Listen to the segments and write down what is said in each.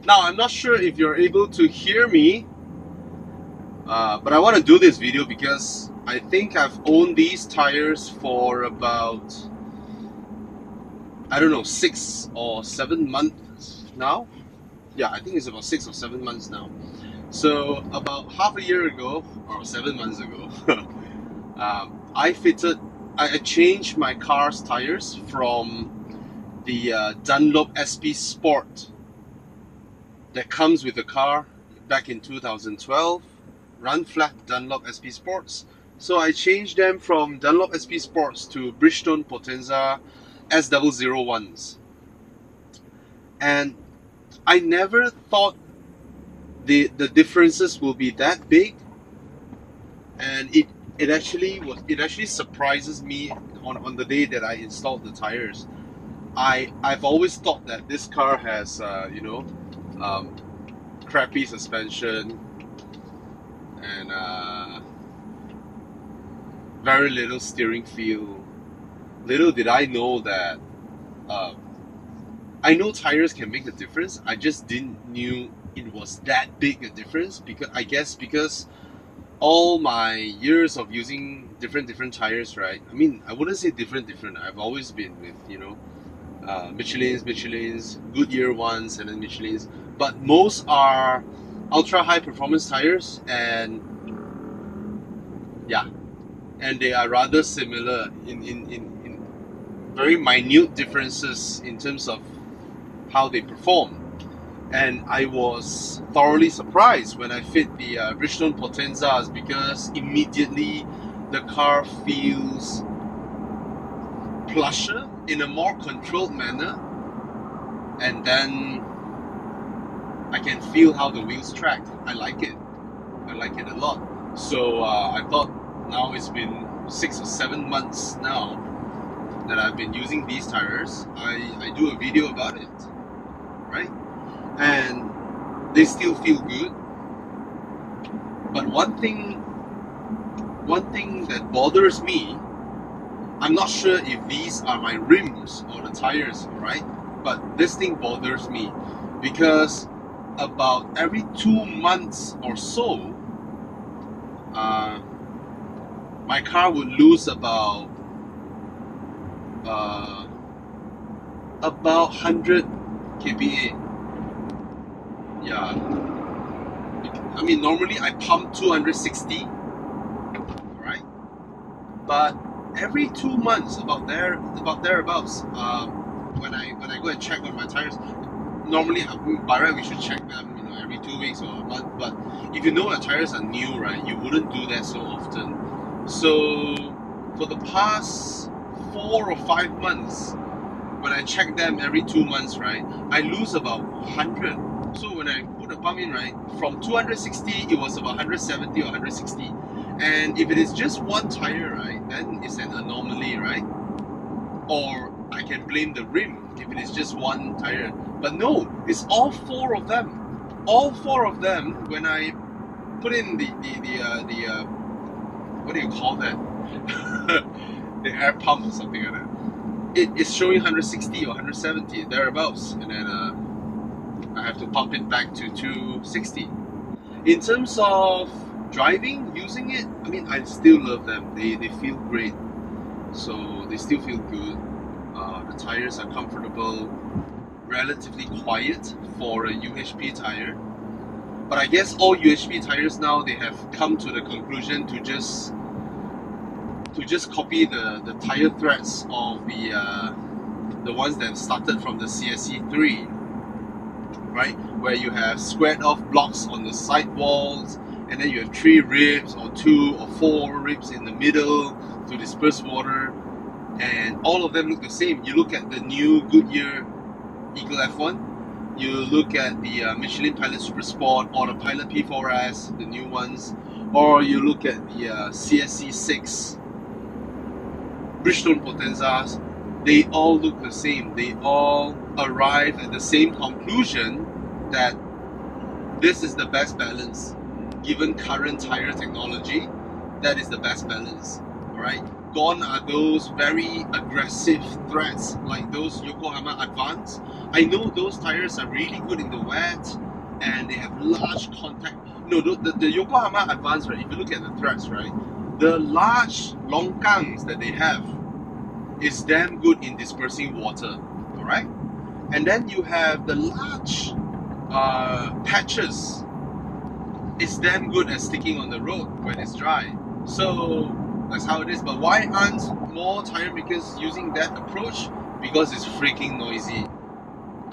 Now, I'm not sure if you're able to hear me, but I want to do this video because I think I've owned these tires for about, I don't know, 6 or 7 months now. Yeah, I think it's about 6 or 7 months now. So about half a year ago, or 7 months ago, I changed my car's tires from the Dunlop SP Sport that comes with the car back in 2012, run flat Dunlop SP Sports. So I changed them from Dunlop SP Sports to Bridgestone Potenza S001s. And I never thought the differences will be that big, and it actually surprises me on the day that I installed the tires. I've always thought that this car has crappy suspension and very little steering feel. Little did I know that I know tires can make a difference. I just didn't knew it was that big a difference, because all my years of using different tires, right? I mean, I wouldn't say different. I've always been with Michelins, Goodyear ones, and then Michelins. But most are ultra high performance tires, and yeah, and they are rather similar in very minute differences in terms of how they perform. And I was thoroughly surprised when I fit the Bridgestone Potenzas, because immediately the car feels plusher in a more controlled manner, and then I can feel how the wheels track. I like it a lot. So I thought, now it's been 6 or 7 months now that I've been using these tires. I do a video about it, right? And they still feel good. But one thing that bothers me, I'm not sure if these are my rims or the tires, right? But this thing bothers me because about every 2 months or so, my car would lose about 100 kPa. Yeah, I mean, normally I pump 260, right? But every 2 months, about thereabouts, when I go and check on my tires, normally by right we should check them, every 2 weeks or a month. But if you know your tires are new, right, you wouldn't do that so often. So for the past 4 or 5 months, when I check them every 2 months, right, I lose about 100. So when I put a pump in, right, from 260, it was about 170 or 160. And if it is just one tire, right, then it's an anomaly, right? Or I can blame the rim if it is just one tire. But no, it's all 4 of them. All 4 of them, when I put in the what do you call that? The air pump or something like that. It is showing 160 or 170, thereabouts. And then I have to pump it back to 260. In terms of driving, using it, I mean, I still love them. They feel great. So they still feel good. The tires are comfortable, relatively quiet for a UHP tire. But I guess all UHP tires now, they have come to the conclusion to just copy the tire threads of the ones that started from the CSC3. Right, where you have squared off blocks on the side walls, and then you have 3 ribs or 2 or 4 ribs in the middle to disperse water, and all of them look the same. You look at the new Goodyear Eagle F1, you look at the Michelin Pilot Super Sport or the Pilot P4S, the new ones, or you look at the CSC6 Bridgestone Potenzas. They all look the same. They all arrive at the same conclusion that this is the best balance. Given current tire technology, that is the best balance. Alright? Gone are those very aggressive threads like those Yokohama Advance. I know those tires are really good in the wet and they have large contact. No, the Yokohama Advance, right? If you look at the threads, right, the large longkangs that they have is damn good in dispersing water. All right, and then you have the large patches. It's damn good at sticking on the road when it's dry. So that's how it is. But why aren't more tire makers using that approach? Because it's freaking noisy.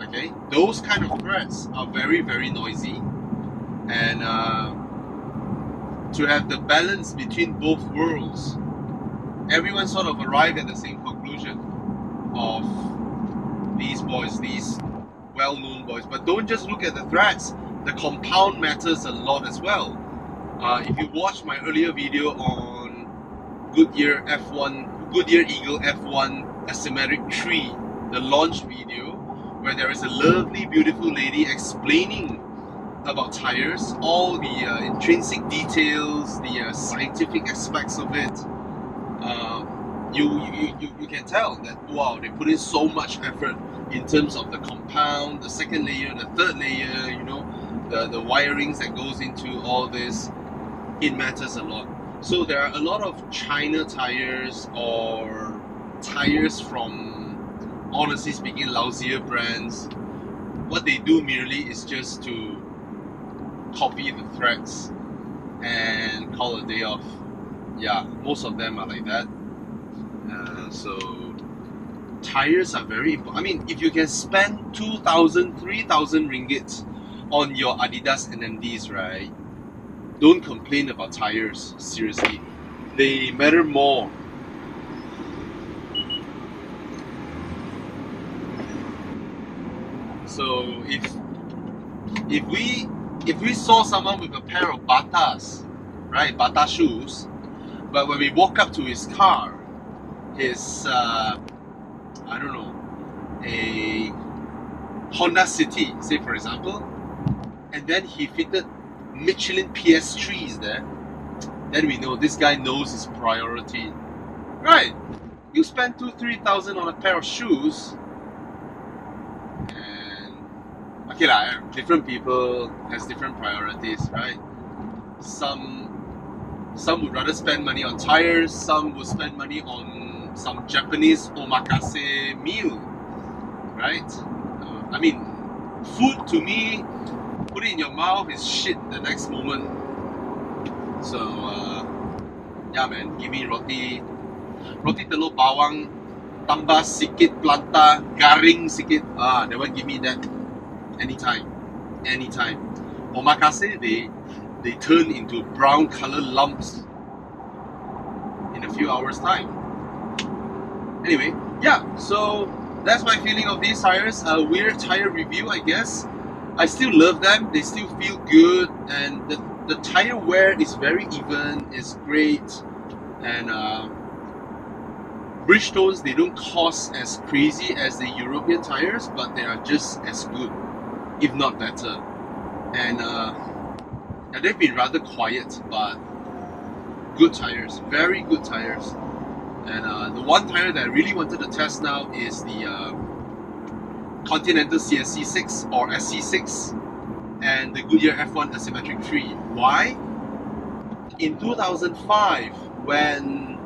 Okay, those kind of threads are very, very noisy, and to have the balance between both worlds, everyone sort of arrived at the same conclusion of these boys, these well-known boys. But don't just look at the threads. The compound matters a lot as well. If you watch my earlier video on Goodyear Eagle F1 Asymmetric Tree, the launch video, where there is a lovely, beautiful lady explaining about tires, all the intrinsic details, the scientific aspects of it, you can tell that, wow, they put in so much effort in terms of the compound, the second layer, the third layer, you know, the wirings that goes into all this. It matters a lot. So there are a lot of China tires or tires from, honestly speaking, lousier brands. What they do merely is just to copy the threads and call a day off. Yeah, most of them are like that. So tires are very important. I mean, if you can spend 2,000, 3,000 ringgit on your Adidas NMDs, right? Don't complain about tires, seriously. They matter more. So if we saw someone with a pair of Batas, right, Bata shoes, but when we walk up to his car, his I don't know, a Honda City, say for example, and then he fitted Michelin PS3s there, then we know this guy knows his priority. Right? You spend 2,000-3,000 on a pair of shoes, and okay lah, different people has different priorities, right? Some would rather spend money on tires, some would spend money on some Japanese omakase meal, right? I mean, food to me, put it in your mouth is shit the next moment. So yeah man, give me roti telur bawang tambah sikit planta garing sikit, that one, give me that anytime. Omakase, they turn into brown color lumps in a few hours time. Anyway, yeah, so that's my feeling of these tires. A weird tire review, I guess. I still love them. They still feel good, and the tire wear is very even. It's great, and Bridgestones, they don't cost as crazy as the European tires, but they are just as good, if not better. And they've been rather quiet, but good tires, very good tires. And the one tire that I really wanted to test now is the Continental CSC6 or SC6 and the Goodyear F1 Asymmetric Tree. Why? In 2005, when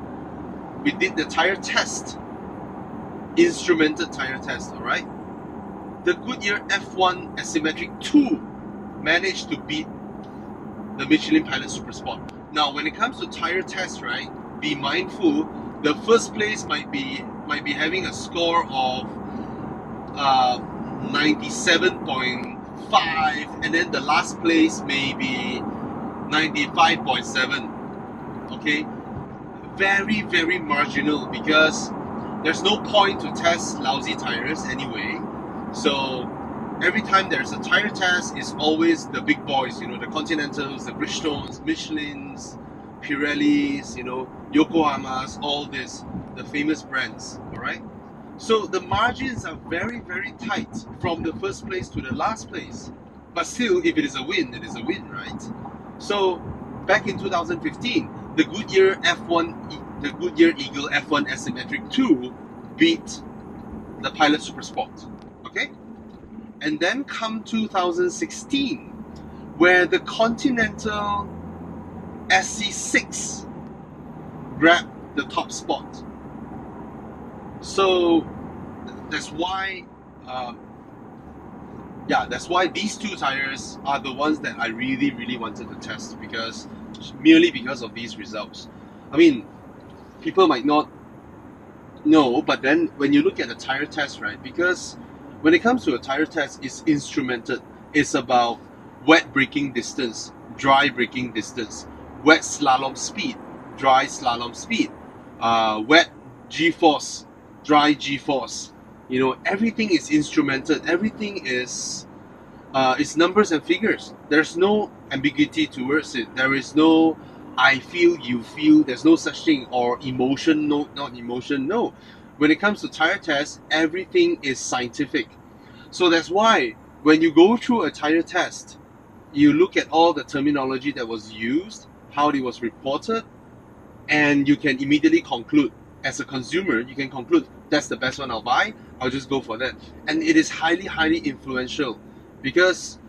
we did the tire test, instrumented tire test, alright? The Goodyear F1 Asymmetric 2 managed to beat the Michelin Pilot Super Sport. Now, when it comes to tire test, right, be mindful, the first place might be having a score of 97.5, and then the last place may be 95.7. Okay, very, very marginal, because there's no point to test lousy tires anyway. So every time there's a tire test, it's always the big boys, you know, the Continentals, the Bridgestones, Michelins, Pirellis, you know, Yokohamas, all this, the famous brands, alright? So the margins are very, very tight from the first place to the last place. But still, if it is a win, it is a win, right? So back in 2015, the Goodyear F1 the Goodyear Eagle F1 Asymmetric 2 beat the Pilot Super Sport. Okay? And then come 2016, where the Continental SC6 grabbed the top spot. So that's why, that's why these two tires are the ones that I really wanted to test, because merely because of these results. I mean, people might not know, but then when you look at the tire test, right? Because when it comes to a tire test, it's instrumented. It's about wet braking distance, dry braking distance, wet slalom speed, dry slalom speed, wet G-force, dry G-force. You know, everything is instrumented. Everything is it's numbers and figures. There's no ambiguity towards it. There is no I feel, you feel. There's no such thing, or emotion, no, not emotion. No. When it comes to tire tests, everything is scientific. So that's why when you go through a tire test, you look at all the terminology that was used, how it was reported, and you can immediately conclude. As a consumer, you can conclude, that's the best one I'll buy, I'll just go for that. And it is highly influential, because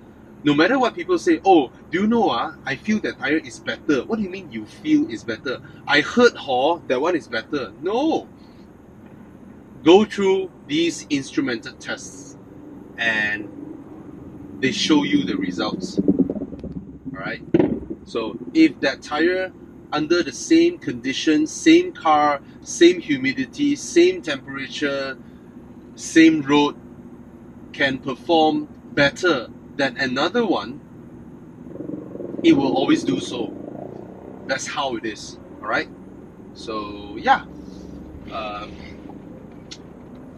no matter what people say, oh, do you know, I feel that tire is better. What do you mean you feel is better? I heard that one is better. No. Go through these instrumented tests and they show you the results. Alright? So if that tire, under the same conditions, same car, same humidity, same temperature, same road, can perform better than another one, it will always do so. That's how it is. Alright? So yeah,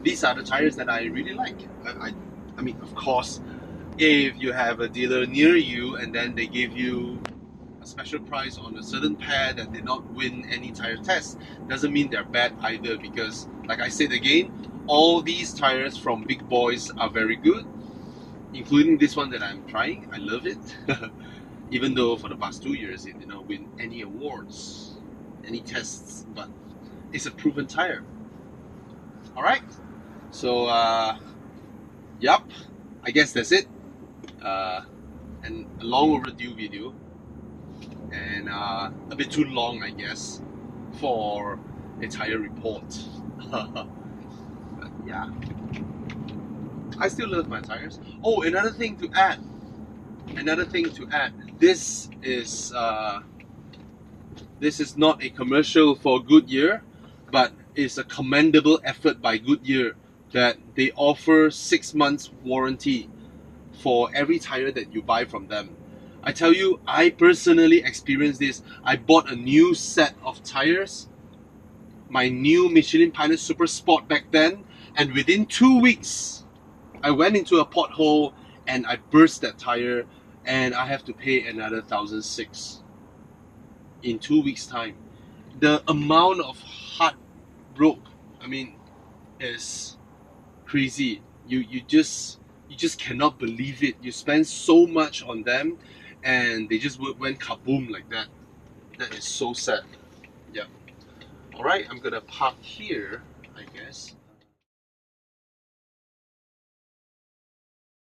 these are the tires that I really like. I mean, of course, if you have a dealer near you and then they give you a special price on a certain pair that did not win any tire test, doesn't mean they're bad either, because like I said again, all these tires from big boys are very good, including this one that I'm trying. I love it. Even though for the past 2 years it did not win any awards, any tests, but it's a proven tire. Alright, so yup, I guess that's it. And a long overdue video, and a bit too long, I guess, for a tire report. But yeah, I still love my tires. Oh, another thing to add. This is not a commercial for Goodyear, but it's a commendable effort by Goodyear that they offer 6 months warranty for every tire that you buy from them. I tell you, I personally experienced this. I bought a new set of tires, my new Michelin Pilot Super Sport back then, and within 2 weeks, I went into a pothole and I burst that tire, and I have to pay another 1,600 in 2 weeks' time. The amount of heartbroken, I mean, is crazy. You just cannot believe it. You spend so much on them, and they just went kaboom like that. That is so sad. Yeah. Alright, I'm gonna park here, I guess.